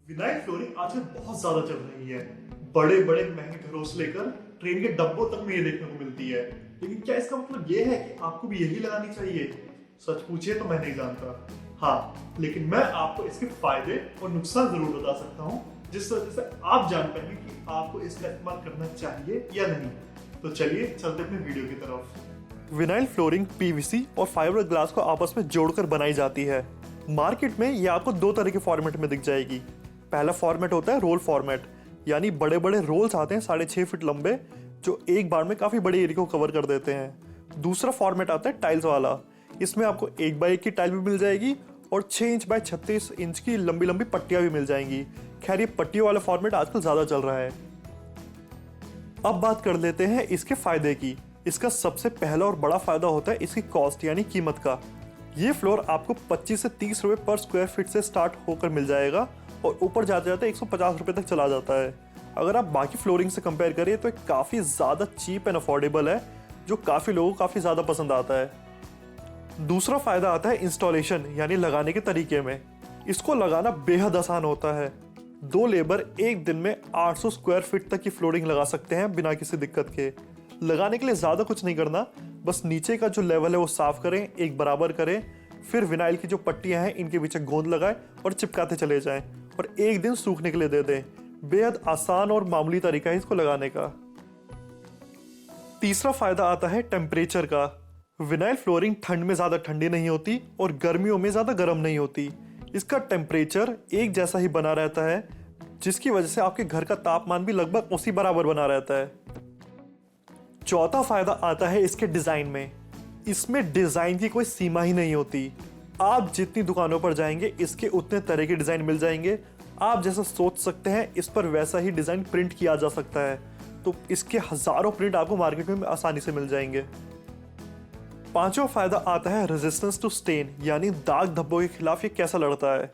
Vinyl flooring आजकल बहुत ज्यादा चल रही है। बड़े बड़े महंगे घरों से लेकर ट्रेन के डब्बों तक में ये देखने को मिलती है। लेकिन क्या इसका मतलब ये है कि आपको भी यही लगानी चाहिए? सच पूछिए तो मैं नहीं जानता। हाँ, लेकिन मैं आपको इसके फायदे और नुकसान जरूर बता सकता हूँ, जिस वजह से आप जान पाएंगे कि आपको इसका इस्तेमाल करना चाहिए या नहीं। तो चलिए चलते अपने वीडियो की तरफ। विनाइल फ्लोरिंग पीवीसी और फाइबर ग्लास को आपस में जोड़कर बनाई जाती है। मार्केट में ये आपको दो तरह के फॉर्मेट में दिख जाएगी। पहला फॉर्मेट होता है रोल फॉर्मेट, यानी बड़े बड़े रोल्स आते हैं 6.5 फीट लंबे, जो एक बार में काफी बड़े एरिया को कवर कर देते हैं। दूसरा फॉर्मेट आता है टाइल्स वाला। इसमें आपको 1x1 की टाइल भी मिल जाएगी और 6 इंच बाय 36 इंच की लंबी लंबी पट्टियां भी मिल जाएंगी। खैर, ये पट्टियों वाला फॉर्मेट आजकल ज्यादा चल रहा है। अब बात कर लेते हैं इसके फायदे की। इसका सबसे पहला और बड़ा फायदा होता है इसकी कॉस्ट यानी कीमत का। ये फ्लोर आपको 25 से 30 रुपए पर स्क्वायर फीट से स्टार्ट होकर मिल जाएगा और ऊपर जाते जाते 150 रुपए तक चला जाता है। अगर आप बाकी फ्लोरिंग से कंपेयर करें तो काफ़ी ज़्यादा चीप एंड अफोर्डेबल है, जो काफ़ी लोगों को काफ़ी ज़्यादा पसंद आता है। दूसरा फायदा आता है इंस्टॉलेशन यानी लगाने के तरीके में। इसको लगाना बेहद आसान होता है। 2 लेबर एक दिन में 800 स्क्वायर फीट तक की फ्लोरिंग लगा सकते हैं बिना किसी दिक्कत के। लगाने के लिए ज़्यादा कुछ नहीं करना, बस नीचे का जो लेवल है वो साफ करें, एक बराबर करें, फिर विनाइल की जो पट्टियां हैं इनके पीछे गोंद लगाएं और चिपकाते चले जाएं और एक दिन सूखने के लिए दे दें। बेहद आसान और मामूली तरीका है इसको लगाने का। तीसरा फायदा आता है टेम्परेचर का। विनाइल फ्लोरिंग ठंड में ज़्यादा ठंडी नहीं होती और गर्मियों में ज़्यादा गर्म नहीं होती। इसका टेम्परेचर एक जैसा ही बना रहता है, जिसकी वजह से आपके घर का तापमान भी लगभग उसी बराबर बना रहता है। चौथा फायदा आता है इसके डिज़ाइन में। इसमें डिज़ाइन की कोई सीमा ही नहीं होती। आप जितनी दुकानों पर जाएंगे इसके उतने तरह के डिज़ाइन मिल जाएंगे। आप जैसा सोच सकते हैं इस पर वैसा ही डिज़ाइन प्रिंट किया जा सकता है। तो इसके हज़ारों प्रिंट आपको मार्केट में आसानी से मिल जाएंगे। पांचवा फायदा आता है रेजिस्टेंस टू स्टेन, यानी दाग धब्बों के खिलाफ ये कैसा लड़ता है।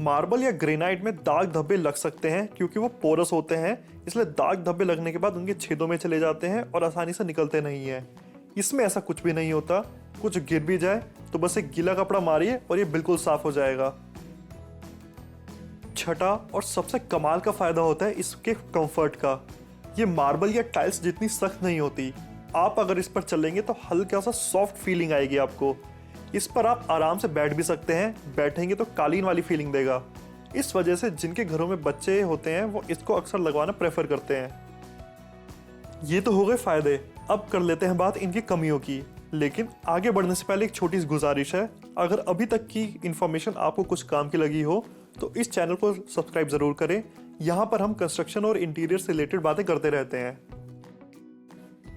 मार्बल या ग्रेनाइट में दाग धब्बे लग सकते हैं क्योंकि वो पोरस होते हैं, इसलिए दाग धब्बे लगने के बाद उनके छेदों में चले जाते हैं और आसानी से निकलते नहीं हैं। इसमें ऐसा कुछ भी नहीं होता। कुछ गिर भी जाए तो बस एक गीला कपड़ा मारिए और ये बिल्कुल साफ हो जाएगा। छठा और सबसे कमाल का फायदा होता है इसके कंफर्ट का। ये मार्बल या टाइल्स जितनी सख्त नहीं होती। आप अगर इस पर चलेंगे तो हल्का सा सॉफ्ट फीलिंग आएगी आपको। इस पर आप आराम से बैठ भी सकते हैं, बैठेंगे तो कालीन वाली फीलिंग देगा। इस वजह से जिनके घरों में बच्चे होते हैं वो इसको अक्सर लगवाना प्रेफर करते हैं। ये तो हो गए फायदे। अब कर लेते हैं बात इनकी कमियों की। लेकिन आगे बढ़ने से पहले एक छोटी सी गुजारिश है, अगर अभी तक की इन्फॉर्मेशन आपको कुछ काम की लगी हो तो इस चैनल को सब्सक्राइब जरूर करें। यहाँ पर हम कंस्ट्रक्शन और इंटीरियर से रिलेटेड बातें करते रहते हैं।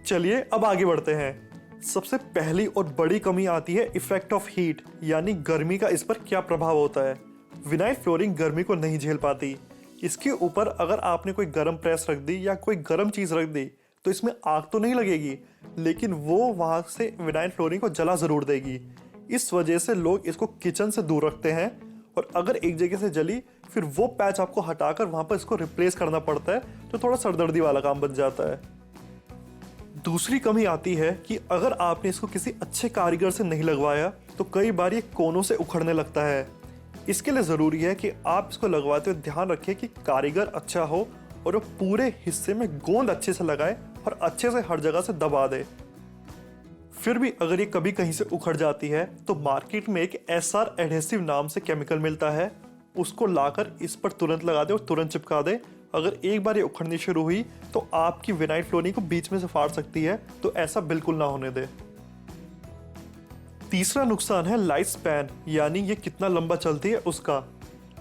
चलिए अब आगे बढ़ते हैं। सबसे पहली और बड़ी कमी आती है इफेक्ट ऑफ हीट, यानी गर्मी का इस पर क्या प्रभाव होता है। विनाइल फ्लोरिंग गर्मी को नहीं झेल पाती। इसके ऊपर अगर आपने कोई गर्म प्रेस रख दी या कोई गर्म चीज़ रख दी तो इसमें आग तो नहीं लगेगी, लेकिन वो वहाँ से विनाइल फ्लोरिंग को जला ज़रूर देगी। इस वजह से लोग इसको किचन से दूर रखते हैं और अगर एक जगह से जली फिर वो पैच आपको हटाकर वहाँ पर इसको रिप्लेस करना पड़ता है, तो थोड़ा सरदर्दी वाला काम बन जाता है। दूसरी कमी आती है कि अगर आपने इसको किसी अच्छे कारीगर से नहीं लगवाया तो कई बार ये कोनों से उखड़ने लगता है। इसके लिए ज़रूरी है कि आप इसको लगवाते हुए ध्यान रखें कि कारीगर अच्छा हो और वो पूरे हिस्से में गोंद अच्छे से लगाए और अच्छे से हर जगह से दबा दे। फिर भी अगर ये कभी कहीं से उखड़ जाती है तो मार्केट में एक SR एडहेसिव नाम से केमिकल मिलता है, उसको लाकर इस पर तुरंत लगा दे और तुरंत चिपका दे। अगर एक बार ये उखड़नी शुरू हुई तो आपकी विनाइल फ्लोरिंग को बीच में से फाड़ सकती है, तो ऐसा बिल्कुल ना होने दे। तीसरा नुकसान है लाइफ स्पैन, यानी ये कितना लंबा चलती है उसका।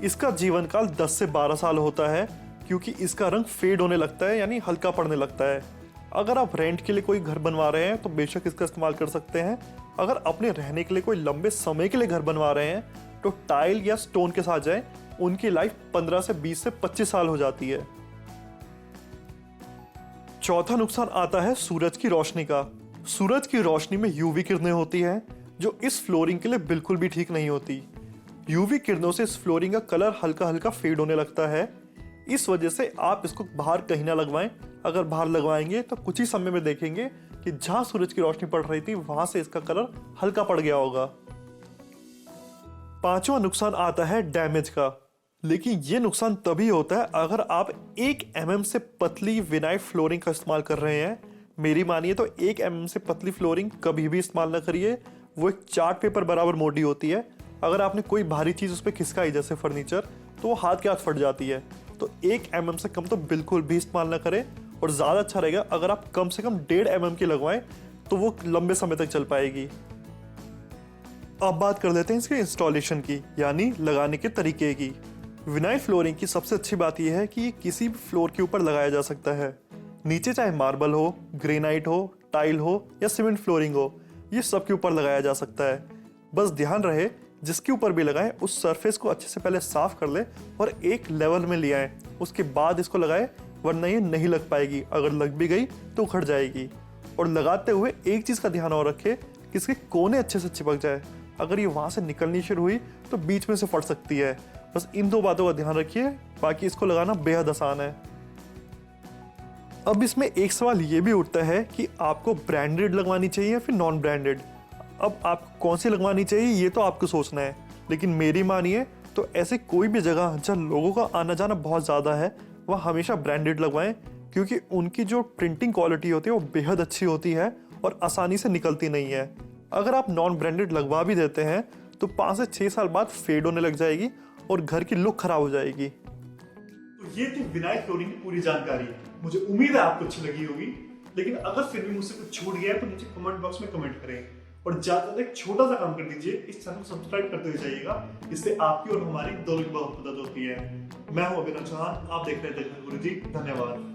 इसका जीवन काल 10 से 12 साल होता है क्योंकि इसका रंग फेड होने लगता है, यानी हल्का पड़ने लगता है। अगर आप रेंट के लिए कोई घर बनवा रहे हैं तो बेशक इसका इस्तेमाल कर सकते हैं। अगर अपने रहने के लिए कोई लंबे समय के लिए घर बनवा रहे हैं तो टाइल या स्टोन के साथ जाएं, उनकी लाइफ 15 से 20 से 25 साल हो जाती है। चौथा नुकसान आता है सूरज की रोशनी का। सूरज की रोशनी में यूवी किरणें होती हैं जो इस फ्लोरिंग के लिए बिल्कुल भी ठीक नहीं होती। यूवी किरणों से इस फ्लोरिंग का कलर हल्का हल्का फेड होने लगता है। इस वजह से आप इसको बाहर कहीं ना लगवाएं। अगर बाहर लगवाएंगे तो कुछ ही समय में देखेंगे कि जहां सूरज की रोशनी पड़ रही थी वहां से इसका कलर हल्का पड़ गया होगा। पांचवा नुकसान आता है डैमेज का। लेकिन ये नुकसान तभी होता है अगर आप 1 mm से पतली विनाइल फ्लोरिंग का इस्तेमाल कर रहे हैं। मेरी मानिए तो 1 mm से पतली फ्लोरिंग कभी भी इस्तेमाल ना करिए। वो एक चार्ट पेपर बराबर मोटी होती है। अगर आपने कोई भारी चीज़ उस पर खिसकाई जैसे फर्नीचर, तो वो हाथ के हाथ फट जाती है। तो 1 mm से कम तो बिल्कुल भी इस्तेमाल ना करें। और ज़्यादा अच्छा रहेगा अगर आप कम से कम 1.5 mm की लगवाएं, तो वो लंबे समय तक चल पाएगी। अब बात कर लेते हैं इसके इंस्टॉलेशन की, यानी लगाने के तरीके की। विनाइल फ्लोरिंग की सबसे अच्छी बात यह है कि ये किसी भी फ्लोर के ऊपर लगाया जा सकता है। नीचे चाहे मार्बल हो, ग्रेनाइट हो, टाइल हो या सीमेंट फ्लोरिंग हो, ये सब के ऊपर लगाया जा सकता है। बस ध्यान रहे जिसके ऊपर भी लगाएं उस सरफेस को अच्छे से पहले साफ कर ले और एक लेवल में ले आए, उसके बाद इसको लगाएं, वरना ये नहीं लग पाएगी। अगर लग भी गई तो उखड़ जाएगी। और लगाते हुए एक चीज़ का ध्यान और रखें कि इसके कोने अच्छे से चिपक जाए। अगर ये वहाँ से निकलनी शुरू हुई तो बीच में से फट सकती है। बस इन 2 बातों का ध्यान रखिए, बाकी इसको लगाना बेहद आसान है। अब इसमें एक सवाल ये भी उठता है कि आपको ब्रांडेड लगवानी चाहिए या फिर नॉन ब्रांडेड। अब आपको कौन सी लगवानी चाहिए ये तो आपको सोचना है, लेकिन मेरी मानिए तो ऐसे कोई भी जगह जहाँ लोगों का आना जाना बहुत ज़्यादा है, वह हमेशा ब्रांडेड लगवाएं, क्योंकि उनकी जो प्रिंटिंग क्वालिटी होती है वो बेहद अच्छी होती है और आसानी से निकलती नहीं है। अगर आप नॉन ब्रांडेड लगवा भी देते हैं तो 5 से 6 साल बाद फेड होने लग जाएगी और घर की लुक खराब हो जाएगी। तो ये थी विनाइल फ्लोरिंग की पूरी जानकारी। मुझे उम्मीद है आपको अच्छी लगी होगी, लेकिन अगर फिर भी मुझसे कुछ छूट गया है तो नीचे कमेंट बॉक्स में कमेंट करें। और ज्यादा एक छोटा सा काम कर दीजिए, इस चैनल को सब्सक्राइब करते हुए जाइएगा, इससे आपकी और हमारी दोनों की बहुत मदद होती है। मैं हूं अभिनव चौहान, आप देख रहे हैं देखन गुरुजी। धन्यवाद।